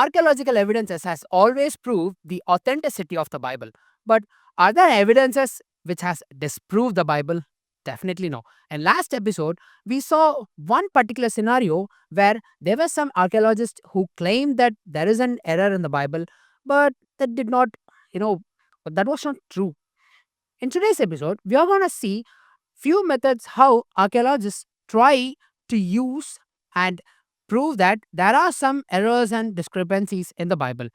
archaeological evidences has always proved the authenticity of the Bible. But are there evidences which has disproved the Bible? Definitely no. In last episode, we saw one particular scenario where there were some archaeologists who claimed that there is an error in the Bible, but that did not, you know, that was not true. In today's episode, we are going to see few methods how archaeologists try to use and prove that there are some errors and discrepancies in the Bible.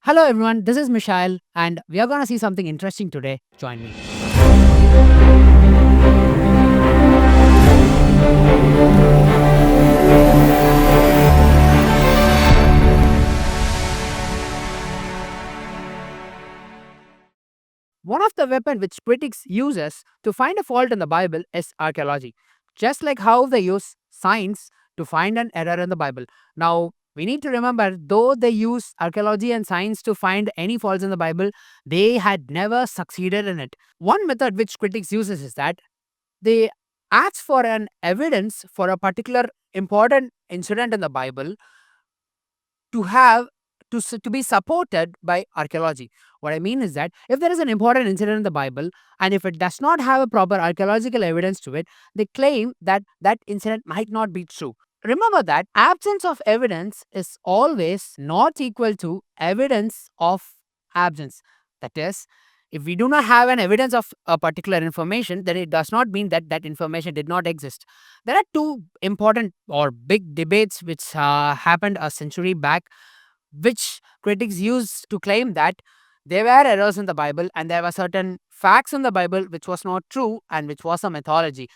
Hello everyone, this is Michael and we are going to see something interesting today. Join me. One of the weapons which critics uses to find a fault in the Bible is archaeology. Just like how they use science to find an error in the Bible. Now, we need to remember, though they use archaeology and science to find any faults in the Bible, they had never succeeded in it. One method which critics uses is that they ask for an evidence for a particular important incident in the Bible to have to be supported by archaeology. What I mean is that if there is an important incident in the Bible and if it does not have a proper archaeological evidence to it, they claim that that incident might not be true. Remember that absence of evidence is always not equal to evidence of absence. That is, if we do not have an evidence of a particular information, then it does not mean that that information did not exist. There are two important or big debates which happened a century back, which critics used to claim that there were errors in the Bible and there were certain facts in the Bible which was not true and which was a mythology.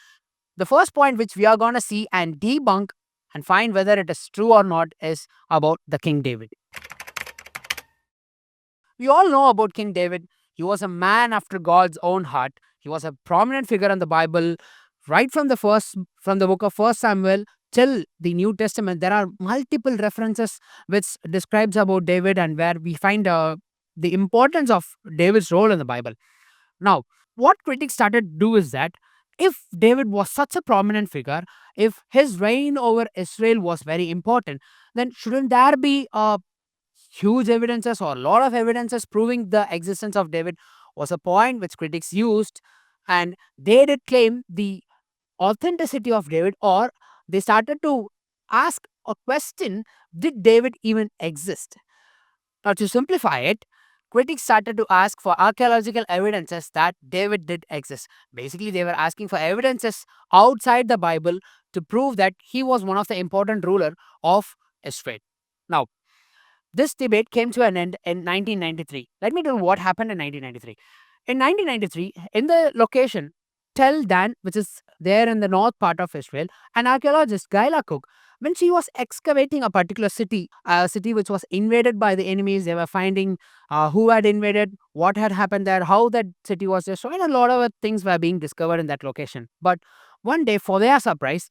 The first point which we are going to see and debunk and find whether it is true or not is about the King David. We all know about King David. He was a man after God's own heart. He was a prominent figure in the Bible. Right from the book of First Samuel till the New Testament, there are multiple references which describes about David and where we find the importance of David's role in the Bible. Now, what critics started to do is that if David was such a prominent figure, if his reign over Israel was very important, then shouldn't there be a huge evidences or a lot of evidences proving the existence of David? Was a point which critics used, and they did claim the authenticity of David, or they started to ask a question: did David even exist? Now, to simplify it, critics started to ask for archaeological evidences that David did exist. Basically, they were asking for evidences outside the Bible to prove that he was one of the important ruler of Israel. Now, this debate came to an end in 1993. Let me tell you what happened in 1993. In 1993, in the location Tel Dan, which is there in the north part of Israel, an archaeologist, Gaila Cook, when she was excavating a particular city, a city which was invaded by the enemies, they were finding who had invaded, what had happened there, how that city was destroyed, and a lot of things were being discovered in that location. But one day, for their surprise,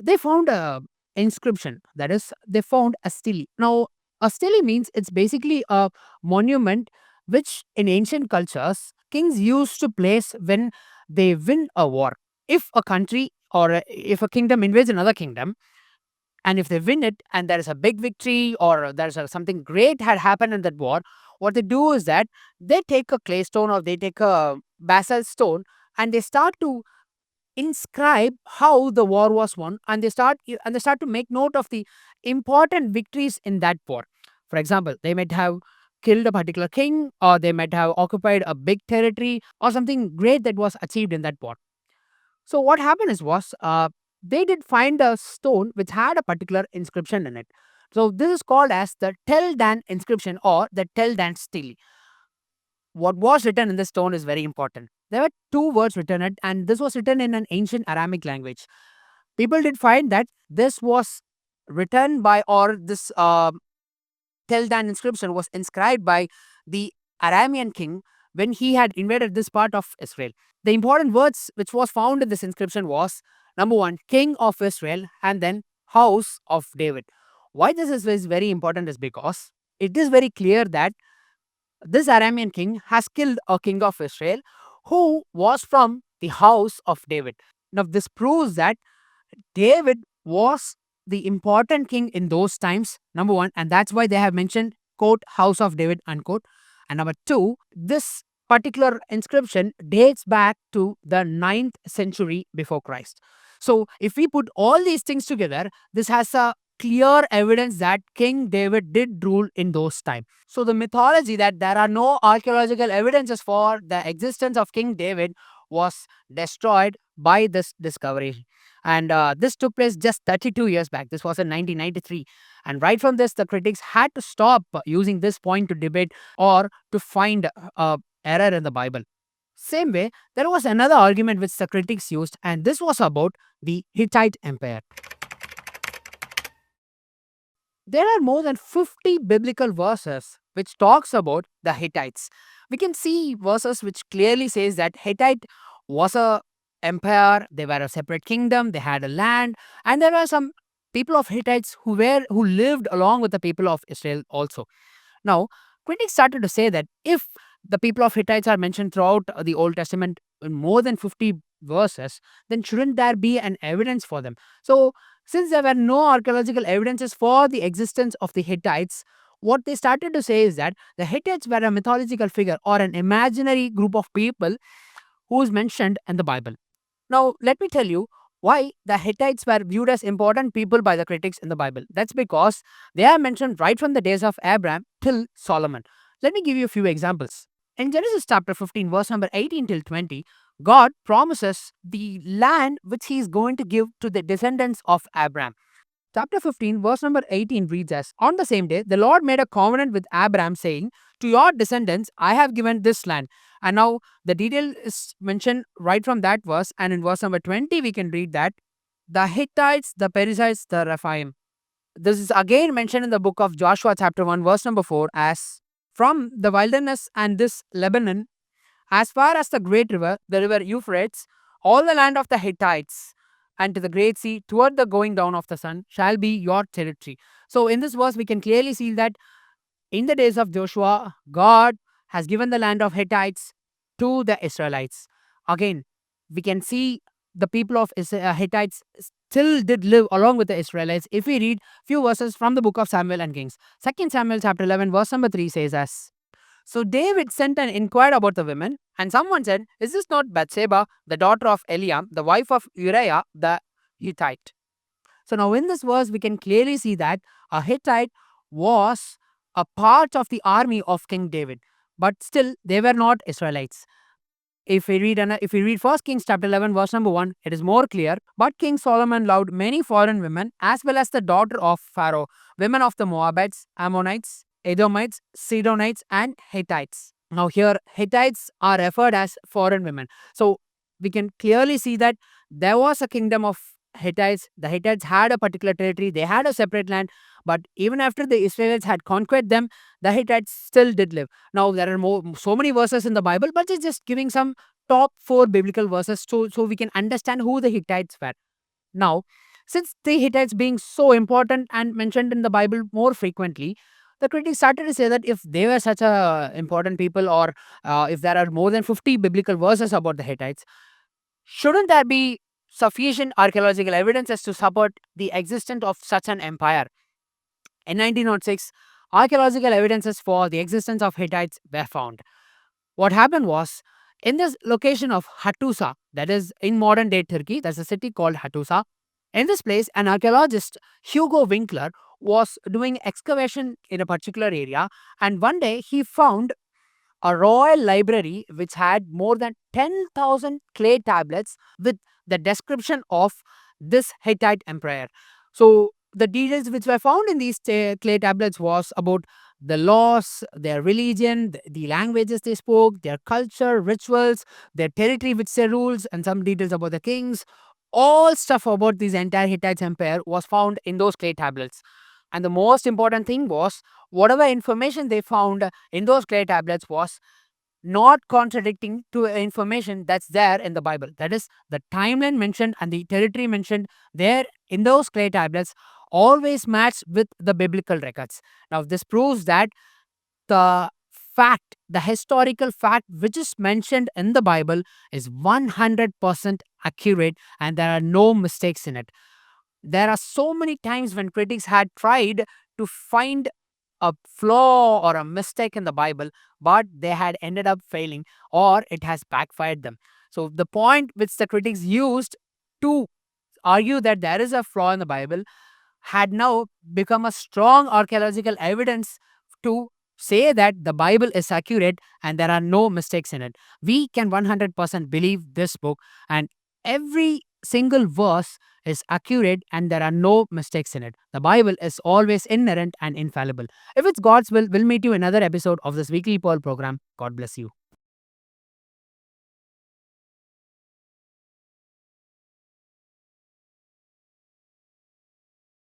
they found a inscription. That is, they found a stele. Now, a stele means it's basically a monument which in ancient cultures kings used to place when they win a war. If a country or if a kingdom invades another kingdom, and if they win it and there is a big victory or there's something great had happened in that war, what they do is that they take a clay stone or they take a basalt stone and they start to inscribe how the war was won, and they start to make note of the important victories in that war. For example, they might have killed a particular king, or they might have occupied a big territory, or something great that was achieved in that war. So what happened is was they did find a stone which had a particular inscription in it. So this is called as the Tel Dan inscription or the Tel Dan stele. What was written in the stone is very important. There were two words written it, and this was written in an ancient Aramic language. People did find that this was written by, or this Tel Dan inscription was inscribed by the Aramean king when he had invaded this part of Israel. The important words which was found in this inscription was number one, King of Israel, and then House of David. Why this is very important is because it is very clear that this Aramean king has killed a king of Israel who was from the house of David. Now, this proves that David was the important king in those times, number one, and that's why they have mentioned, quote, House of David, unquote. And number two, this particular inscription dates back to the 9th century before Christ. So if we put all these things together, this has a clear evidence that King David did rule in those times. So the mythology that there are no archaeological evidences for the existence of King David was destroyed by this discovery. And this took place just 32 years back. This was in 1993. And right from this, the critics had to stop using this point to debate or to find error in the Bible. Same way, there was another argument which the critics used, and this was about the Hittite Empire. There are more than 50 biblical verses which talks about the Hittites. We can see verses which clearly says that Hittite was a empire, they were a separate kingdom, they had a land, and there were some people of Hittites who lived along with the people of Israel also. Now, critics started to say that if the people of Hittites are mentioned throughout the Old Testament in more than 50 verses, then shouldn't there be an evidence for them? So, since there were no archaeological evidences for the existence of the Hittites, what they started to say is that the Hittites were a mythological figure or an imaginary group of people who is mentioned in the Bible. Now, let me tell you why the Hittites were viewed as important people by the critics in the Bible. That's because they are mentioned right from the days of Abraham till Solomon. Let me give you a few examples. In Genesis chapter 15, verse number 18 till 20, God promises the land which he is going to give to the descendants of Abraham. Chapter 15, verse number 18 reads as, On the same day, the Lord made a covenant with Abraham, saying, To your descendants I have given this land. And now the detail is mentioned right from that verse. And in verse number 20, we can read that the Hittites, the Perizzites, the Rephaim. This is again mentioned in the book of Joshua, chapter 1, verse number 4, as from the wilderness and this Lebanon, as far as the great river, the river Euphrates, all the land of the Hittites, and to the great sea, toward the going down of the sun, shall be your territory. So, in this verse, we can clearly see that in the days of Joshua, God has given the land of Hittites to the Israelites. Again, we can see the people of Hittites still did live along with the Israelites if we read few verses from the book of Samuel and Kings. 2 Samuel chapter 11 verse number 3 says as, So David sent and inquired about the women, and someone said, Is this not Bathsheba, the daughter of Eliam, the wife of Uriah the Hittite? So now in this verse, we can clearly see that a Hittite was a part of the army of King David, but still they were not Israelites. If we read First Kings chapter 11 verse number 1, it is more clear. But King Solomon loved many foreign women, as well as the daughter of Pharaoh, women of the Moabites, Ammonites, Edomites, Sidonites, and Hittites. Now here Hittites are referred as foreign women. So we can clearly see that there was a kingdom of Hittites. The Hittites had a particular territory, they had a separate land, but even after the Israelites had conquered them, the Hittites still did live. Now there are so many verses in the Bible, but it's just giving some top 4 biblical verses so we can understand who the Hittites were. Now, since the Hittites being so important and mentioned in the Bible more frequently, the critics started to say that if they were such a important people, or if there are more than 50 biblical verses about the Hittites, shouldn't there be sufficient archaeological evidences to support the existence of such an empire? In 1906, archaeological evidences for the existence of Hittites were found. What happened was, in this location of Hattusa, that is in modern day Turkey, there's a city called Hattusa. In this place, an archaeologist, Hugo Winkler, was doing excavation in a particular area, and one day he found a royal library which had more than 10,000 clay tablets with the description of this Hittite empire. So the details which were found in these clay tablets was about the laws, their religion, the languages they spoke, their culture, rituals, their territory which they rules, and some details about the kings. All stuff about this entire Hittite empire was found in those clay tablets. And the most important thing was, whatever information they found in those clay tablets was not contradicting to information that's there in the Bible. That is, the timeline mentioned and the territory mentioned there in those clay tablets always match with the biblical records. Now, this proves that the historical fact which is mentioned in the Bible is 100% accurate and there are no mistakes in it. There are so many times when critics had tried to find a flaw or a mistake in the Bible, but they had ended up failing or it has backfired them. So, the point which the critics used to argue that there is a flaw in the Bible had now become a strong archaeological evidence to say that the Bible is accurate and there are no mistakes in it. We can 100% believe this book, and every single verse is accurate and there are no mistakes in it. The Bible is always inerrant and infallible. If it's God's will, we'll meet you in another episode of this weekly Pearl program. God bless you.